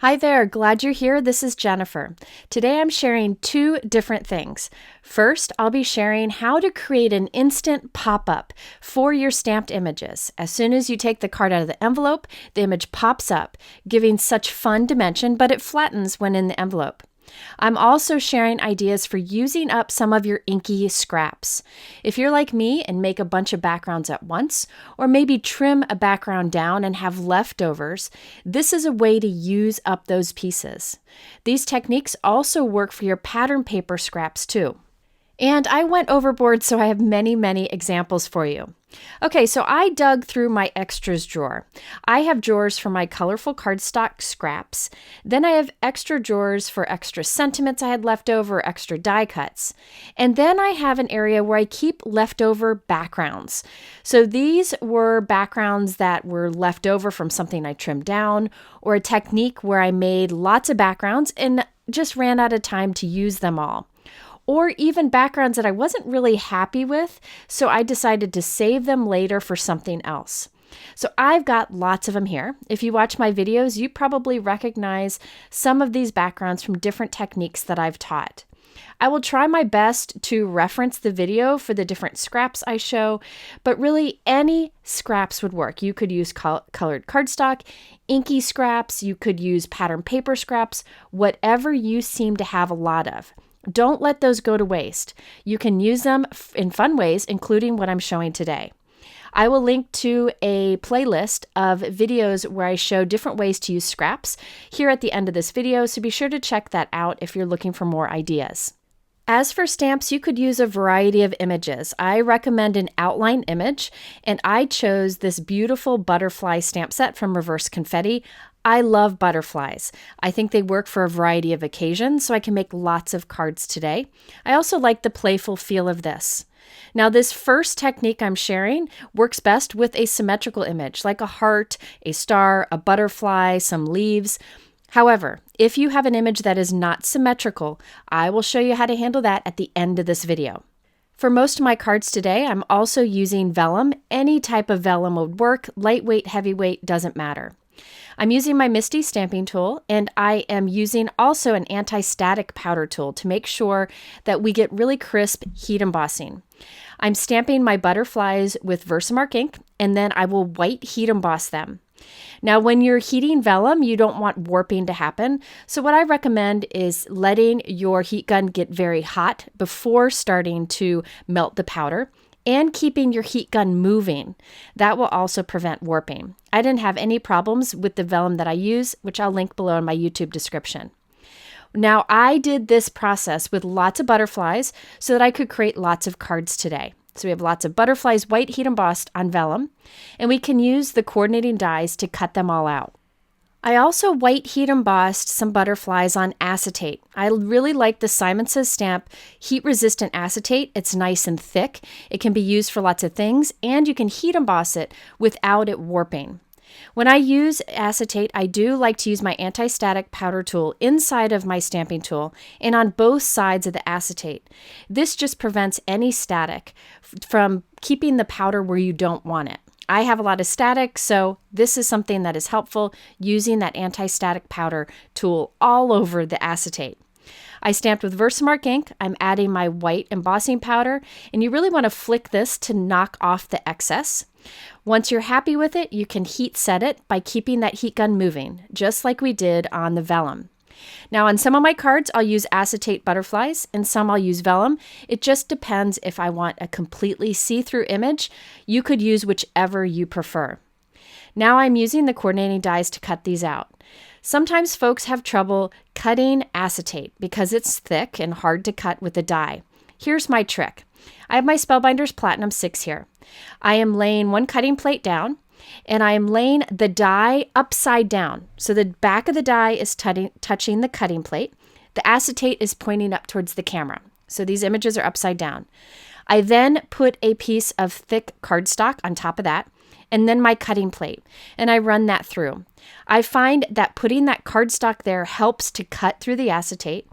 Hi there, glad you're here. This is Jennifer. Today I'm sharing two different things. First, I'll be sharing how to create an instant pop-up for your stamped images. As soon as you take the card out of the envelope, the image pops up, giving such fun dimension, but it flattens when in the envelope. I'm also sharing ideas for using up some of your inky scraps. If you're like me and make a bunch of backgrounds at once, or maybe trim a background down and have leftovers, this is a way to use up those pieces. These techniques also work for your pattern paper scraps too. And I went overboard, so I have many examples for you. Okay, so I dug through my extras drawer. I have drawers for my colorful cardstock scraps. Then I have extra drawers for extra sentiments I had left over, extra die cuts. And then I have an area where I keep leftover backgrounds. So these were backgrounds that were left over from something I trimmed down, or a technique where I made lots of backgrounds and just ran out of time to use them all. Or even backgrounds that I wasn't really happy with, so I decided to save them later for something else. So I've got lots of them here. If you watch my videos, you probably recognize some of these backgrounds from different techniques that I've taught. I will try my best to reference the video for the different scraps I show, but really any scraps would work. You could use colored cardstock, inky scraps, you could use pattern paper scraps, whatever you seem to have a lot of. Don't let those go to waste. You can use them in fun ways, including what I'm showing today. I will link to a playlist of videos where I show different ways to use scraps here at the end of this video, so be sure to check that out if you're looking for more ideas. As for stamps, you could use a variety of images. I recommend an outline image, and I chose this beautiful butterfly stamp set from Reverse Confetti. I love butterflies. I think they work for a variety of occasions, so I can make lots of cards today. I also like the playful feel of this. Now, this first technique I'm sharing works best with a symmetrical image, like a heart, a star, a butterfly, some leaves. However, if you have an image that is not symmetrical, I will show you how to handle that at the end of this video. For most of my cards today, I'm also using vellum. Any type of vellum would work. Lightweight, heavyweight, doesn't matter. I'm using my MISTI stamping tool, and I am using also an anti-static powder tool to make sure that we get really crisp heat embossing. I'm stamping my butterflies with VersaMark ink, and then I will white heat emboss them. Now, when you're heating vellum, you don't want warping to happen. So what I recommend is letting your heat gun get very hot before starting to melt the powder, and keeping your heat gun moving. That will also prevent warping. I didn't have any problems with the vellum that I use, which I'll link below in my YouTube description. Now, I did this process with lots of butterflies so that I could create lots of cards today. So we have lots of butterflies white heat embossed on vellum, and we can use the coordinating dies to cut them all out. I also white heat embossed some butterflies on acetate. I really like the Simon Says stamp heat resistant acetate. It's nice and thick. It can be used for lots of things, and you can heat emboss it without it warping. When I use acetate, I do like to use my anti-static powder tool inside of my stamping tool and on both sides of the acetate. This just prevents any static from keeping the powder where you don't want it. I have a lot of static, so this is something that is helpful, using that anti-static powder tool all over the acetate. I stamped with VersaMark ink. I'm adding my white embossing powder, and you really want to flick this to knock off the excess. Once you're happy with it, you can heat set it by keeping that heat gun moving, just like we did on the vellum. Now, on some of my cards, I'll use acetate butterflies, and some I'll use vellum. It just depends if I want a completely see-through image. You could use whichever you prefer. Now I'm using the coordinating dies to cut these out. Sometimes folks have trouble cutting acetate because it's thick and hard to cut with a die. Here's my trick. I have my Spellbinders Platinum 6 here. I am laying one cutting plate down, and I am laying the die upside down. So the back of the die is touching the cutting plate. The acetate is pointing up towards the camera. So these images are upside down. I then put a piece of thick cardstock on top of that, and then my cutting plate, and I run that through. I find that putting that cardstock there helps to cut through the acetate,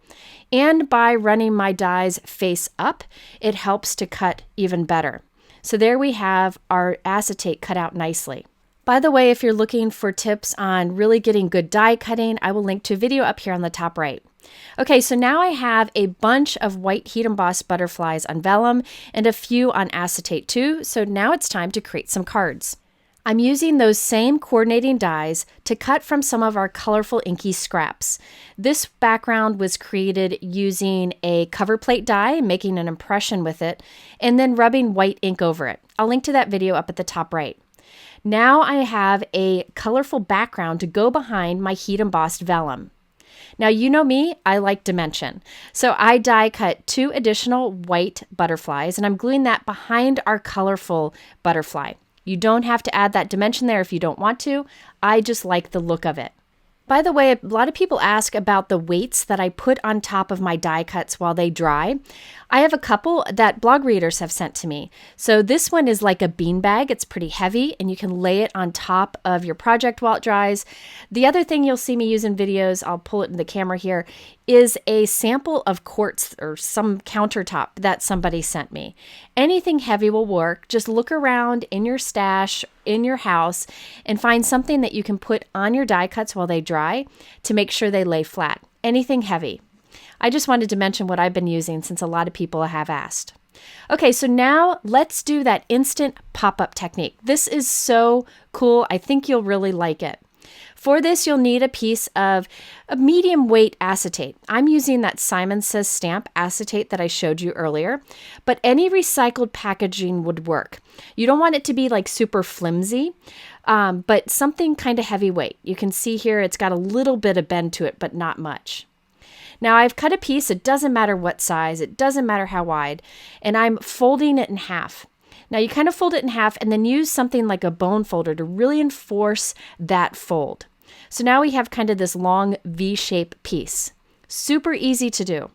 and by running my dies face up, it helps to cut even better. So there we have our acetate cut out nicely. By the way, if you're looking for tips on really getting good die cutting, I will link to a video up here on the top right. Okay, so now I have a bunch of white heat embossed butterflies on vellum and a few on acetate too, so now it's time to create some cards. I'm using those same coordinating dies to cut from some of our colorful inky scraps. This background was created using a cover plate die, making an impression with it, and then rubbing white ink over it. I'll link to that video up at the top right. Now I have a colorful background to go behind my heat embossed vellum. Now, you know me, I like dimension. So I die cut 2 additional white butterflies, and I'm gluing that behind our colorful butterfly. You don't have to add that dimension there if you don't want to. I just like the look of it. By the way, a lot of people ask about the weights that I put on top of my die cuts while they dry. I have a couple that blog readers have sent to me. So this one is like a beanbag. It's pretty heavy and you can lay it on top of your project while it dries. The other thing you'll see me use in videos, I'll pull it in the camera here, is a sample of quartz or some countertop that somebody sent me. Anything heavy will work. Just look around in your stash, in your house, and find something that you can put on your die cuts while they dry to make sure they lay flat. Anything heavy. I just wanted to mention what I've been using since a lot of people have asked. Okay, so now let's do that instant pop-up technique. This is so cool. I think you'll really like it. For this, you'll need a piece of a medium weight acetate. I'm using that Simon Says stamp acetate that I showed you earlier, but any recycled packaging would work. You don't want it to be like super flimsy, but something kind of heavyweight. You can see here it's got a little bit of bend to it, but not much. Now I've cut a piece, it doesn't matter what size, it doesn't matter how wide, and I'm folding it in half. Now you kind of fold it in half and then use something like a bone folder to really enforce that fold. So now we have kind of this long V-shaped piece. Super easy to do.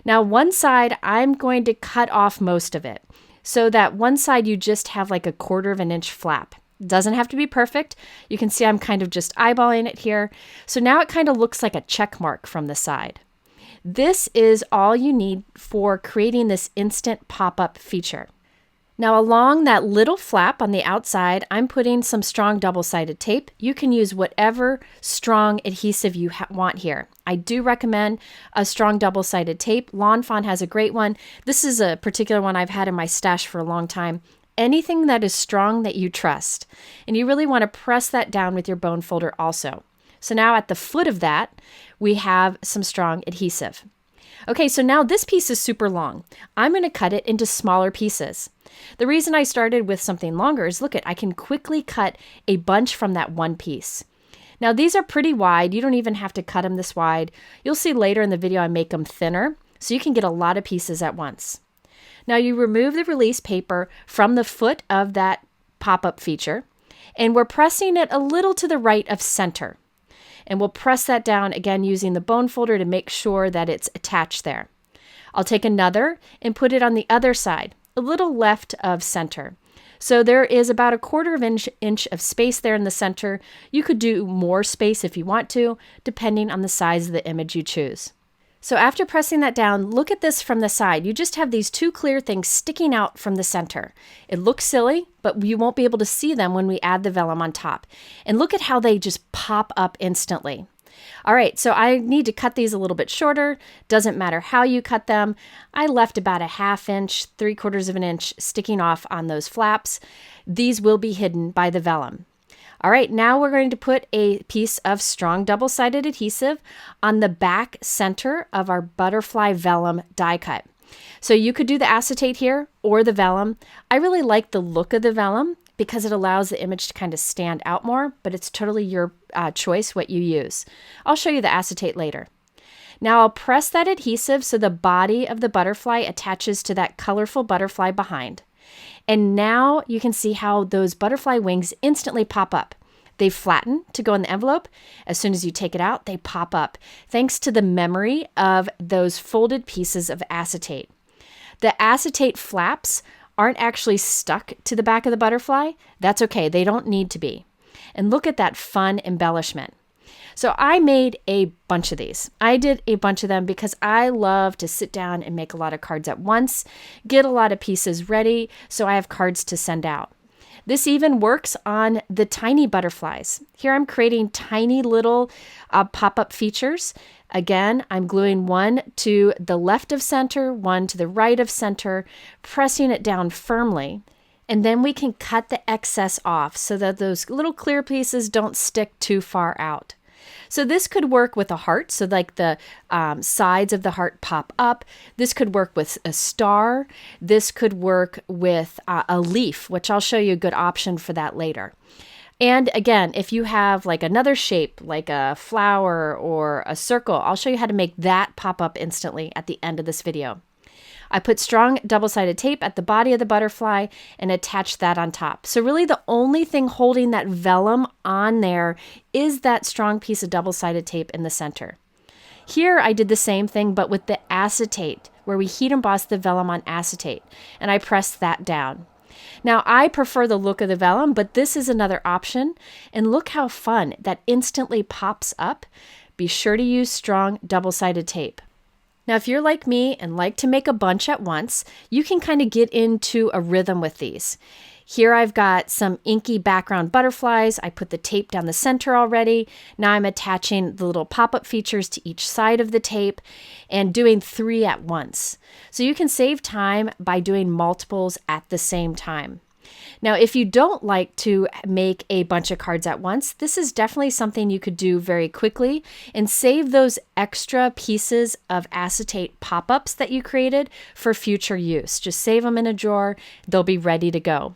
Now one side, I'm going to cut off most of it so that one side you just have like a 1/4 of an inch flap. Doesn't have to be perfect. You can see I'm kind of just eyeballing it here. So now it kind of looks like a check mark from the side. This is all you need for creating this instant pop-up feature. Now along that little flap on the outside, I'm putting some strong double-sided tape. You can use whatever strong adhesive you want here. I do recommend a strong double-sided tape. Lawn Fawn has a great one. This is a particular one I've had in my stash for a long time. Anything that is strong that you trust. And you really want to press that down with your bone folder also. So now at the foot of that, we have some strong adhesive. Okay, so now this piece is super long. I'm going to cut it into smaller pieces. The reason I started with something longer is look at, I can quickly cut a bunch from that one piece. Now these are pretty wide. You don't even have to cut them this wide. You'll see later in the video I make them thinner, so you can get a lot of pieces at once. Now you remove the release paper from the foot of that pop-up feature, and we're pressing it a little to the right of center. And we'll press that down again using the bone folder to make sure that it's attached there. I'll take another and put it on the other side, a little left of center. So there is about a 1/4 of an inch of space there in the center. You could do more space if you want to, depending on the size of the image you choose. So after pressing that down, look at this from the side. You just have these 2 clear things sticking out from the center. It looks silly, but you won't be able to see them when we add the vellum on top. And look at how they just pop up instantly. All right, so I need to cut these a little bit shorter. Doesn't matter how you cut them. I left about a 1/2 inch, 3/4 of an inch sticking off on those flaps. These will be hidden by the vellum. All right, now we're going to put a piece of strong double-sided adhesive on the back center of our butterfly vellum die cut. So you could do the acetate here or the vellum. I really like the look of the vellum because it allows the image to kind of stand out more, but it's totally your choice what you use. I'll show you the acetate later. Now I'll press that adhesive so the body of the butterfly attaches to that colorful butterfly behind. And now you can see how those butterfly wings instantly pop up. They flatten to go in the envelope. As soon as you take it out, they pop up, thanks to the memory of those folded pieces of acetate. The acetate flaps aren't actually stuck to the back of the butterfly. That's okay, they don't need to be. And look at that fun embellishment. So I made a bunch of these. I did a bunch of them because I love to sit down and make a lot of cards at once, get a lot of pieces ready so I have cards to send out. This even works on the tiny butterflies. Here I'm creating tiny little pop-up features. Again, I'm gluing one to the left of center, one to the right of center, pressing it down firmly. And then we can cut the excess off so that those little clear pieces don't stick too far out. So this could work with a heart, so like the sides of the heart pop up. This could work with a star. This could work with a leaf, which I'll show you a good option for that later. And again, if you have like another shape, like a flower or a circle, I'll show you how to make that pop up instantly at the end of this video. I put strong double-sided tape at the body of the butterfly and attached that on top. So really the only thing holding that vellum on there is that strong piece of double-sided tape in the center. Here I did the same thing, but with the acetate, where we heat embossed the vellum on acetate, and I pressed that down. Now I prefer the look of the vellum, but this is another option, and look how fun that instantly pops up. Be sure to use strong double-sided tape. Now, if you're like me and like to make a bunch at once, you can kind of get into a rhythm with these. Here I've got some inky background butterflies. I put the tape down the center already. Now I'm attaching the little pop-up features to each side of the tape and doing 3 at once. So you can save time by doing multiples at the same time. Now, if you don't like to make a bunch of cards at once, this is definitely something you could do very quickly and save those extra pieces of acetate pop-ups that you created for future use. Just save them in a drawer. They'll be ready to go.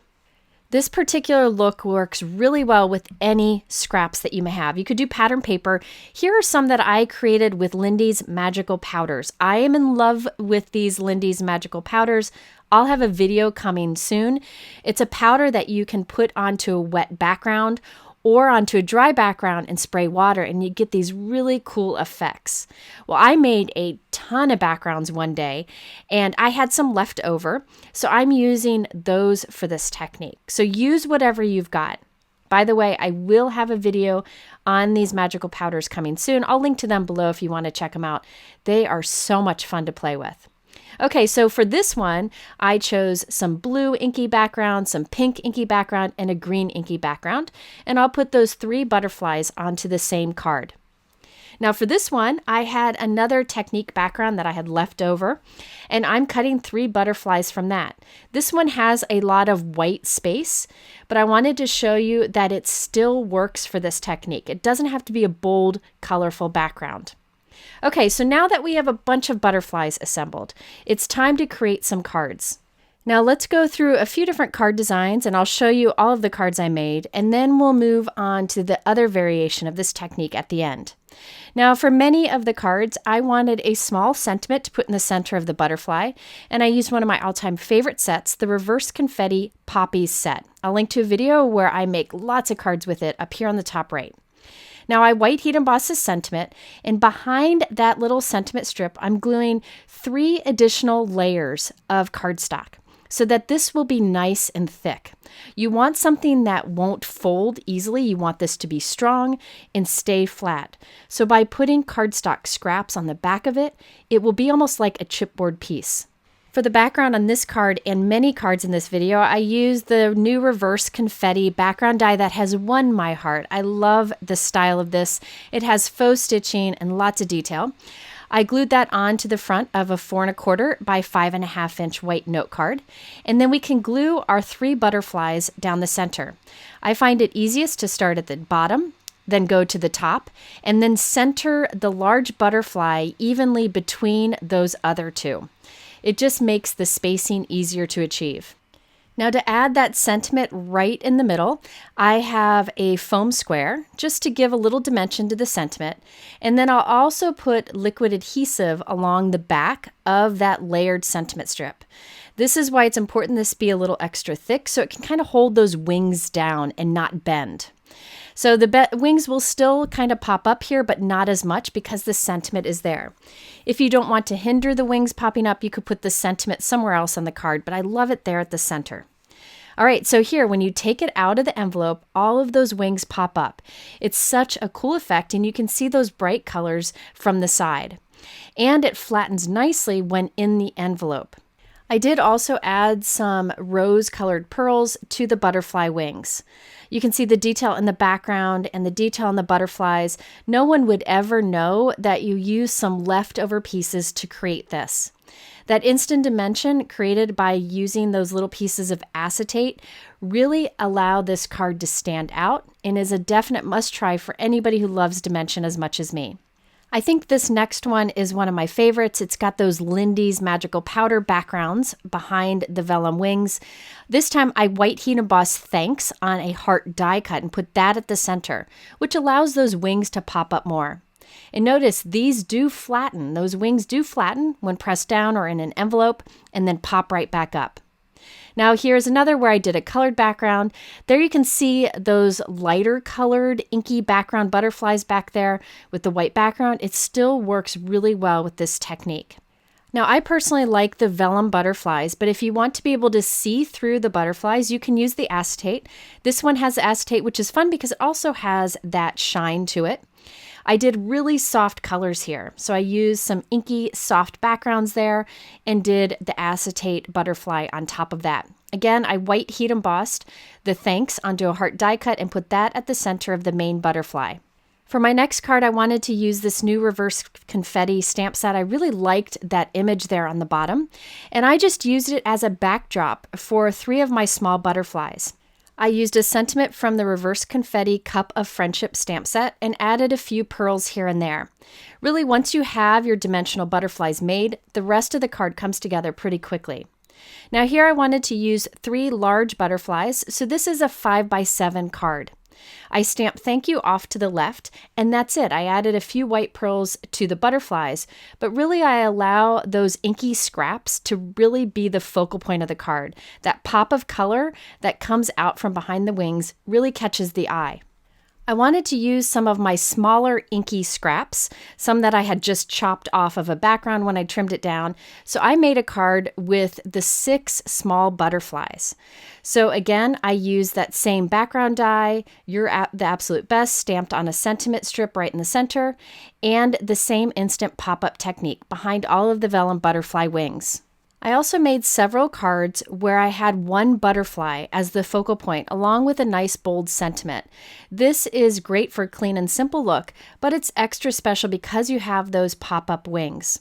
This particular look works really well with any scraps that you may have. You could do pattern paper. Here are some that I created with Lindy's Magical Powders. I am in love with these Lindy's Magical Powders. I'll have a video coming soon. It's a powder that you can put onto a wet background or onto a dry background and spray water, and you get these really cool effects. Well, I made a ton of backgrounds one day, and I had some left over, so I'm using those for this technique. So use whatever you've got. By the way, I will have a video on these magical powders coming soon. I'll link to them below if you want to check them out. They are so much fun to play with. Okay, so for this one, I chose some blue inky background, some pink inky background, and a green inky background, and I'll put those 3 butterflies onto the same card. Now for this one, I had another technique background that I had left over, and I'm cutting 3 butterflies from that. This one has a lot of white space, but I wanted to show you that it still works for this technique. It doesn't have to be a bold, colorful background. Okay, so now that we have a bunch of butterflies assembled, it's time to create some cards. Now let's go through a few different card designs and I'll show you all of the cards I made, and then we'll move on to the other variation of this technique at the end. Now for many of the cards, I wanted a small sentiment to put in the center of the butterfly, and I used one of my all-time favorite sets, the Reverse Confetti Poppies set. I'll link to a video where I make lots of cards with it up here on the top right. Now I white heat emboss this sentiment, and behind that little sentiment strip, I'm gluing 3 additional layers of cardstock so that this will be nice and thick. You want something that won't fold easily. You want this to be strong and stay flat. So by putting cardstock scraps on the back of it, it will be almost like a chipboard piece. For the background on this card and many cards in this video, I used the new Reverse Confetti background die that has won my heart. I love the style of this. It has faux stitching and lots of detail. I glued that onto the front of a 4 1/4 by 5.5 inch white note card, and then we can glue our 3 butterflies down the center. I find it easiest to start at the bottom, then go to the top, and then center the large butterfly evenly between those other 2. It just makes the spacing easier to achieve. Now to add that sentiment right in the middle, I have a foam square just to give a little dimension to the sentiment. And then I'll also put liquid adhesive along the back of that layered sentiment strip. This is why it's important this be a little extra thick so it can kind of hold those wings down and not bend. So the wings will still kind of pop up here, but not as much because the sentiment is there. If you don't want to hinder the wings popping up, you could put the sentiment somewhere else on the card, but I love it there at the center. All right, so here, when you take it out of the envelope, all of those wings pop up. It's such a cool effect, and you can see those bright colors from the side. And it flattens nicely when in the envelope. I did also add some rose-colored pearls to the butterfly wings. You can see the detail in the background and the detail in the butterflies. No one would ever know that you used some leftover pieces to create this. That instant dimension created by using those little pieces of acetate really allow this card to stand out and is a definite must-try for anybody who loves dimension as much as me. I think this next one is one of my favorites. It's got those Lindy's magical powder backgrounds behind the vellum wings. This time I white heat embossed thanks on a heart die cut and put that at the center, which allows those wings to pop up more. And notice these do flatten. Those wings do flatten when pressed down or in an envelope and then pop right back up. Now here's another where I did a colored background. There you can see those lighter colored inky background butterflies back there with the white background. It still works really well with this technique. Now I personally like the vellum butterflies, but if you want to be able to see through the butterflies, you can use the acetate. This one has acetate, which is fun because it also has that shine to it. I did really soft colors here. So I used some inky soft backgrounds there and did the acetate butterfly on top of that. Again, I white heat embossed the thanks onto a heart die cut and put that at the center of the main butterfly. For my next card, I wanted to use this new reverse confetti stamp set. I really liked that image there on the bottom, and I just used it as a backdrop for 3 of my small butterflies. I used a sentiment from the Reverse Confetti Cup of Friendship stamp set and added a few pearls here and there. Really, once you have your dimensional butterflies made, the rest of the card comes together pretty quickly. Now here I wanted to use 3 large butterflies, so this is a 5x7 card. I stamped thank you off to the left, and that's it. I added a few white pearls to the butterflies, but really I allow those inky scraps to really be the focal point of the card. That pop of color that comes out from behind the wings really catches the eye. I wanted to use some of my smaller inky scraps, some that I had just chopped off of a background when I trimmed it down. So I made a card with the 6 small butterflies. So again, I used that same background die, You're at the Absolute Best, stamped on a sentiment strip right in the center, and the same instant pop-up technique behind all of the vellum butterfly wings. I also made several cards where I had one butterfly as the focal point, along with a nice bold sentiment. This is great for a clean and simple look, but it's extra special because you have those pop-up wings.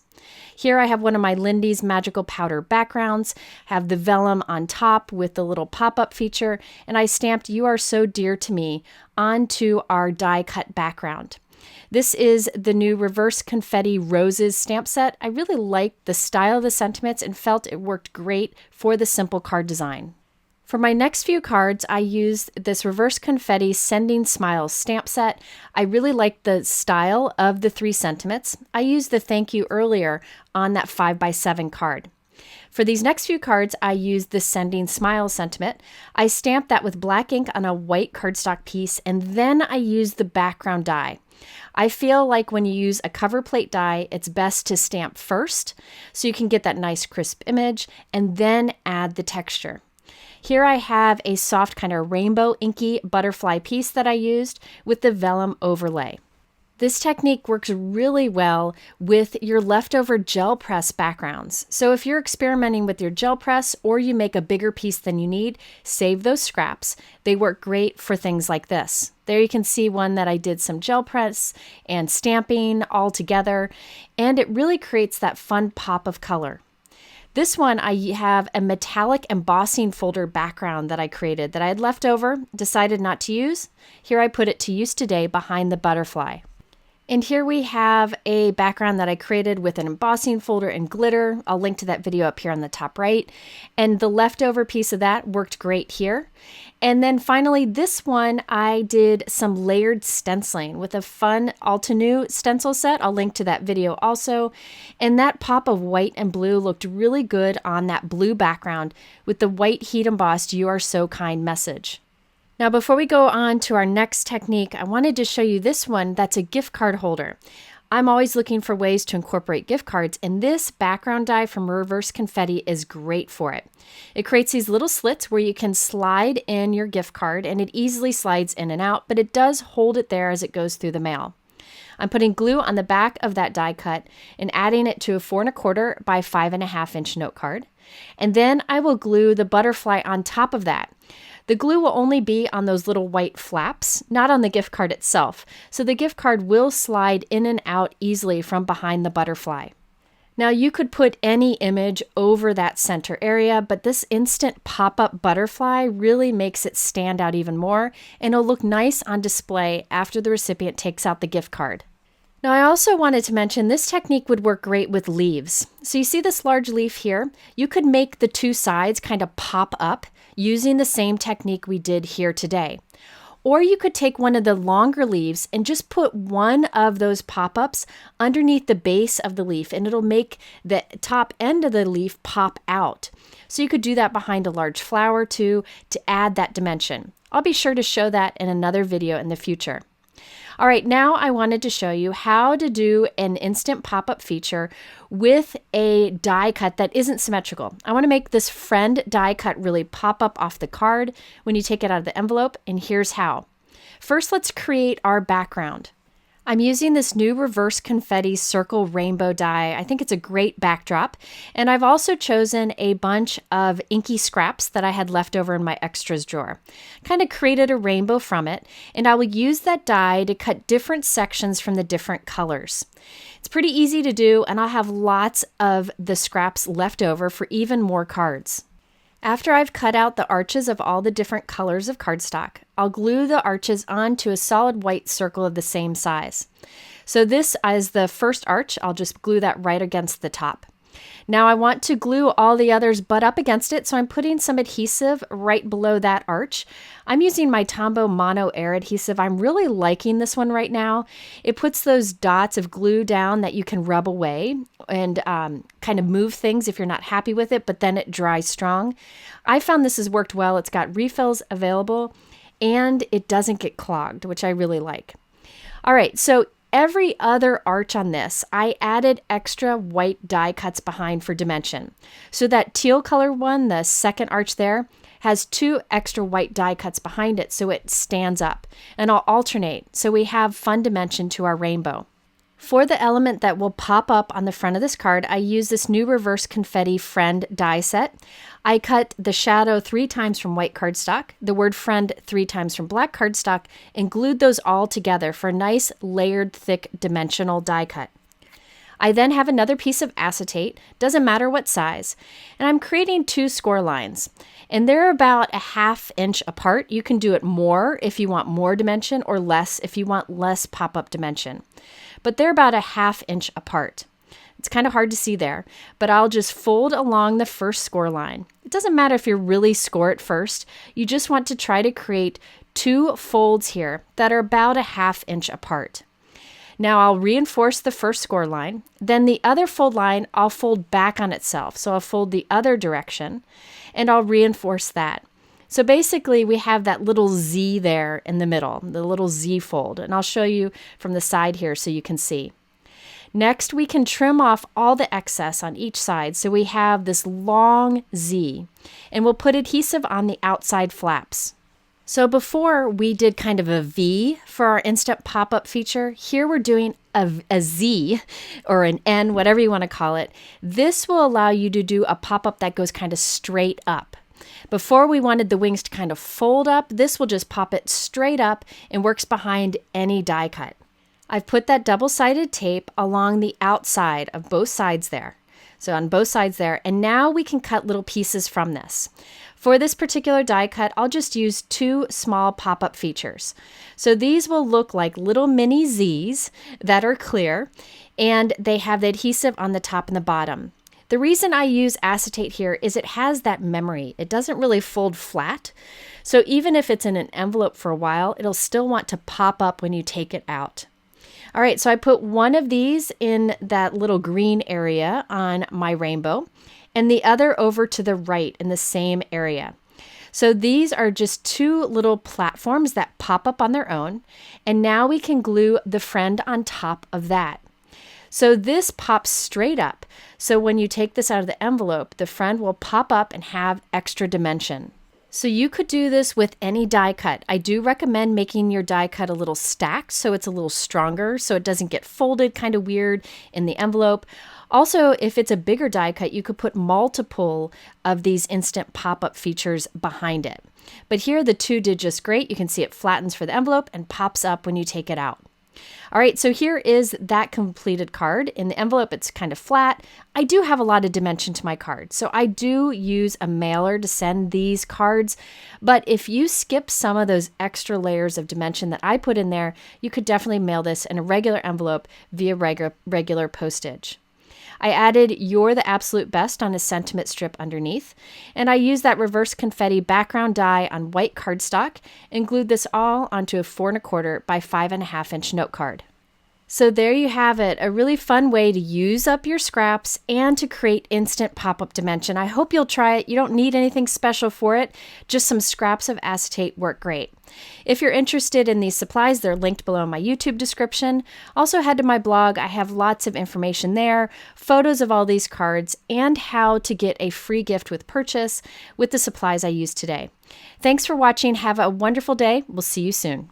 Here I have one of my Lindy's magical powder backgrounds, have the vellum on top with the little pop-up feature, and I stamped "You Are So Dear to Me" onto our die cut background. This is the new Reverse Confetti Roses stamp set. I really liked the style of the sentiments and felt it worked great for the simple card design. For my next few cards, I used this Reverse Confetti Sending Smiles stamp set. I really liked the style of the 3 sentiments. I used the thank you earlier on that 5x7 card. For these next few cards, I used the Sending Smiles sentiment. I stamped that with black ink on a white cardstock piece, and then I used the background die. I feel like when you use a cover plate die, it's best to stamp first so you can get that nice crisp image and then add the texture. Here I have a soft kind of rainbow inky butterfly piece that I used with the vellum overlay. This technique works really well with your leftover gel press backgrounds. So if you're experimenting with your gel press or you make a bigger piece than you need, save those scraps. They work great for things like this. There you can see one that I did some gel press and stamping all together, and it really creates that fun pop of color. This one, I have a metallic embossing folder background that I created that I had left over, decided not to use. Here I put it to use today behind the butterfly. And here we have a background that I created with an embossing folder and glitter. I'll link to that video up here on the top right. And the leftover piece of that worked great here. And then finally, this one, I did some layered stenciling with a fun Altenew stencil set. I'll link to that video also. And that pop of white and blue looked really good on that blue background with the white heat embossed "You Are So Kind" message. Now, before we go on to our next technique, I wanted to show you this one that's a gift card holder. I'm always looking for ways to incorporate gift cards, and this background die from Reverse Confetti is great for it. It creates these little slits where you can slide in your gift card, and it easily slides in and out, but it does hold it there as it goes through the mail. I'm putting glue on the back of that die cut and adding it to a 4 1/4 by 5.5 inch note card. And then I will glue the butterfly on top of that. The glue will only be on those little white flaps, not on the gift card itself. So the gift card will slide in and out easily from behind the butterfly. Now you could put any image over that center area, but this instant pop-up butterfly really makes it stand out even more, and it'll look nice on display after the recipient takes out the gift card. Now I also wanted to mention this technique would work great with leaves. So you see this large leaf here? You could make the two sides kind of pop up using the same technique we did here today. Or you could take one of the longer leaves and just put one of those pop-ups underneath the base of the leaf, and it'll make the top end of the leaf pop out. So you could do that behind a large flower too to add that dimension. I'll be sure to show that in another video in the future. All right, now I wanted to show you how to do an instant pop-up feature with a die cut that isn't symmetrical. I want to make this friend die cut really pop up off the card when you take it out of the envelope, and here's how. First, let's create our background. I'm using this new reverse confetti circle rainbow die. I think it's a great backdrop. And I've also chosen a bunch of inky scraps that I had left over in my extras drawer. Kind of created a rainbow from it, and I will use that die to cut different sections from the different colors. It's pretty easy to do, and I'll have lots of the scraps left over for even more cards. After I've cut out the arches of all the different colors of cardstock, I'll glue the arches onto a solid white circle of the same size. So this is the first arch. I'll just glue that right against the top. Now I want to glue all the others butt up against it, so I'm putting some adhesive right below that arch. I'm using my Tombow Mono Air adhesive. I'm really liking this one right now. It puts those dots of glue down that you can rub away and kind of move things if you're not happy with it, but then it dries strong. I found this has worked well. It's got refills available and it doesn't get clogged, which I really like. All right, so every other arch on this, I added extra white die cuts behind for dimension. So that teal color one, the second arch there, has 2 extra white die cuts behind it so it stands up. And I'll alternate so we have fun dimension to our rainbow. For the element that will pop up on the front of this card, I use this new reverse confetti friend die set. I cut the shadow 3 times from white cardstock, the word friend 3 times from black cardstock, and glued those all together for a nice layered thick dimensional die cut. I then have another piece of acetate, doesn't matter what size, and I'm creating 2 score lines. And they're about a 1/2 inch apart. You can do it more if you want more dimension, or less if you want less pop-up dimension. But they're about a 1/2 inch apart. It's kind of hard to see there, but I'll just fold along the first score line. It doesn't matter if you really score it first. You just want to try to create 2 folds here that are about a 1/2 inch apart. Now I'll reinforce the first score line. Then the other fold line, I'll fold back on itself. So I'll fold the other direction and I'll reinforce that. So basically we have that little Z there in the middle, the little Z fold. And I'll show you from the side here so you can see. Next, we can trim off all the excess on each side so we have this long Z. And we'll put adhesive on the outside flaps. So before we did kind of a V for our instant pop-up feature, here we're doing a Z or an N, whatever you want to call it. This will allow you to do a pop-up that goes kind of straight up. Before we wanted the wings to kind of fold up, this will just pop it straight up and works behind any die cut. I've put that double-sided tape along the outside of both sides there. So on both sides there, and now we can cut little pieces from this. For this particular die cut, I'll just use 2 small pop-up features. So these will look like little mini Z's that are clear, and they have the adhesive on the top and the bottom. The reason I use acetate here is it has that memory. It doesn't really fold flat. So even if it's in an envelope for a while, it'll still want to pop up when you take it out. All right, so I put one of these in that little green area on my rainbow and the other over to the right in the same area. So these are just 2 little platforms that pop up on their own. And now we can glue the friend on top of that. So this pops straight up. So when you take this out of the envelope, the friend will pop up and have extra dimension. So you could do this with any die cut. I do recommend making your die cut a little stacked so it's a little stronger so it doesn't get folded kind of weird in the envelope. Also, if it's a bigger die cut, you could put multiple of these instant pop-up features behind it. But here the 2 did just great. You can see it flattens for the envelope and pops up when you take it out. All right, so here is that completed card. In the envelope, it's kind of flat. I do have a lot of dimension to my card, so I do use a mailer to send these cards. But if you skip some of those extra layers of dimension that I put in there, you could definitely mail this in a regular envelope via regular postage. I added "You're the Absolute Best" on a sentiment strip underneath, and I used that reverse confetti background die on white cardstock and glued this all onto a 4 1/4 by 5.5 inch note card. So there you have it, a really fun way to use up your scraps and to create instant pop-up dimension. I hope you'll try it. You don't need anything special for it, just some scraps of acetate work great. If you're interested in these supplies, they're linked below in my YouTube description. Also head to my blog. I have lots of information there, photos of all these cards, and how to get a free gift with purchase with the supplies I used today. Thanks for watching. Have a wonderful day. We'll see you soon.